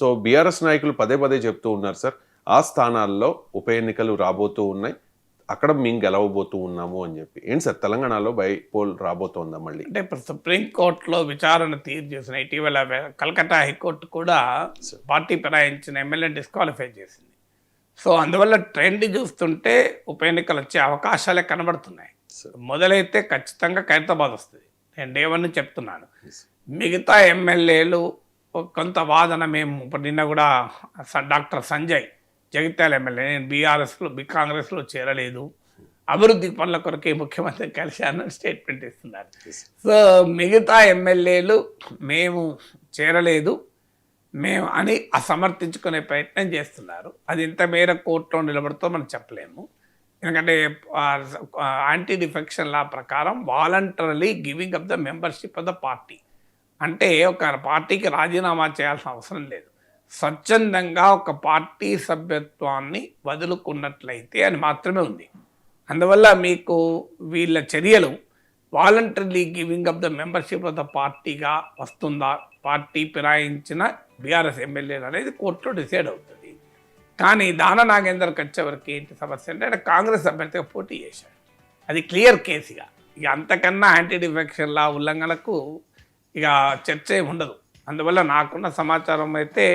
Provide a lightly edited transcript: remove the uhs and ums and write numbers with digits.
So BRS నాయకులు పదే పదే చెప్తూ ఉన్నారు సార్, ఆ స్థానాల్లో ఉప ఎన్నికలు రాబోతూ ఉన్నాయి, అక్కడ మేము గెలవబోతూ ఉన్నాము అని చెప్పి. ఏంటి సార్ తెలంగాణలో బైపోల్ రాబోతోందా మళ్ళీ? అంటే ఇప్పుడు సుప్రీంకోర్టులో విచారణ తీర్పు చేసిన ఇటీవల కలకత్తా హైకోర్టు కూడా పార్టీ ఫిరాయించిన ఎమ్మెల్యే డిస్క్వాలిఫై చేసింది. సో అందువల్ల ట్రెండ్ చూస్తుంటే ఉప ఎన్నికలు వచ్చే అవకాశాలే కనబడుతున్నాయి. మొదలైతే ఖచ్చితంగా ఖైరతాబాద్ వస్తుంది, నేను డేవన్ చెప్తున్నాను. మిగతా ఎమ్మెల్యేలు కొంత వాదన, మేము ఇప్పుడు నిన్న కూడా డాక్టర్ సంజయ్ జగిత్యాల ఎమ్మెల్యే, నేను బీఆర్ఎస్లో కాంగ్రెస్లో చేరలేదు, అభివృద్ధి పనుల కొరకే ముఖ్యమంత్రి కలిశాను స్టేట్మెంట్ ఇస్తున్నారు. సో మిగతా ఎమ్మెల్యేలు మేము చేరలేదు మేము అని అసమర్థించుకునే ప్రయత్నం చేస్తున్నారు. అది ఇంత మేర కోర్టులో నిలబడుతో మనం చెప్పలేము. ఎందుకంటే యాంటీ డిఫెక్షన్ లా ప్రకారం voluntarily giving up the membership of the party, అంటే ఒక పార్టీకి రాజీనామా చేయాల్సిన అవసరం లేదు, స్వచ్ఛందంగా ఒక పార్టీ సభ్యత్వాన్ని వదులుకున్నట్లయితే అని మాత్రమే ఉంది. అందువల్ల మీకు వీళ్ళ చర్యలు voluntary giving up the membership of the పార్టీగా వస్తుందా, పార్టీ ఫిరాయించిన బీఆర్ఎస్ ఎమ్మెల్యేలు అనేది కోర్టులో డిసైడ్ అవుతుంది. కానీ దాన నాగేందర్కి వచ్చేవరకు ఏంటి సమస్య అంటే, ఆయన కాంగ్రెస్ అభ్యర్థిగా పోటీ చేశాడు, అది క్లియర్ కేసుగా. ఇక అంతకన్నా యాంటీ డిఫెక్షన్ లా ఉల్లంఘనకు ఇక చర్చ ఉండదు. అందువల్ల నాకున్న సమాచారం అయితే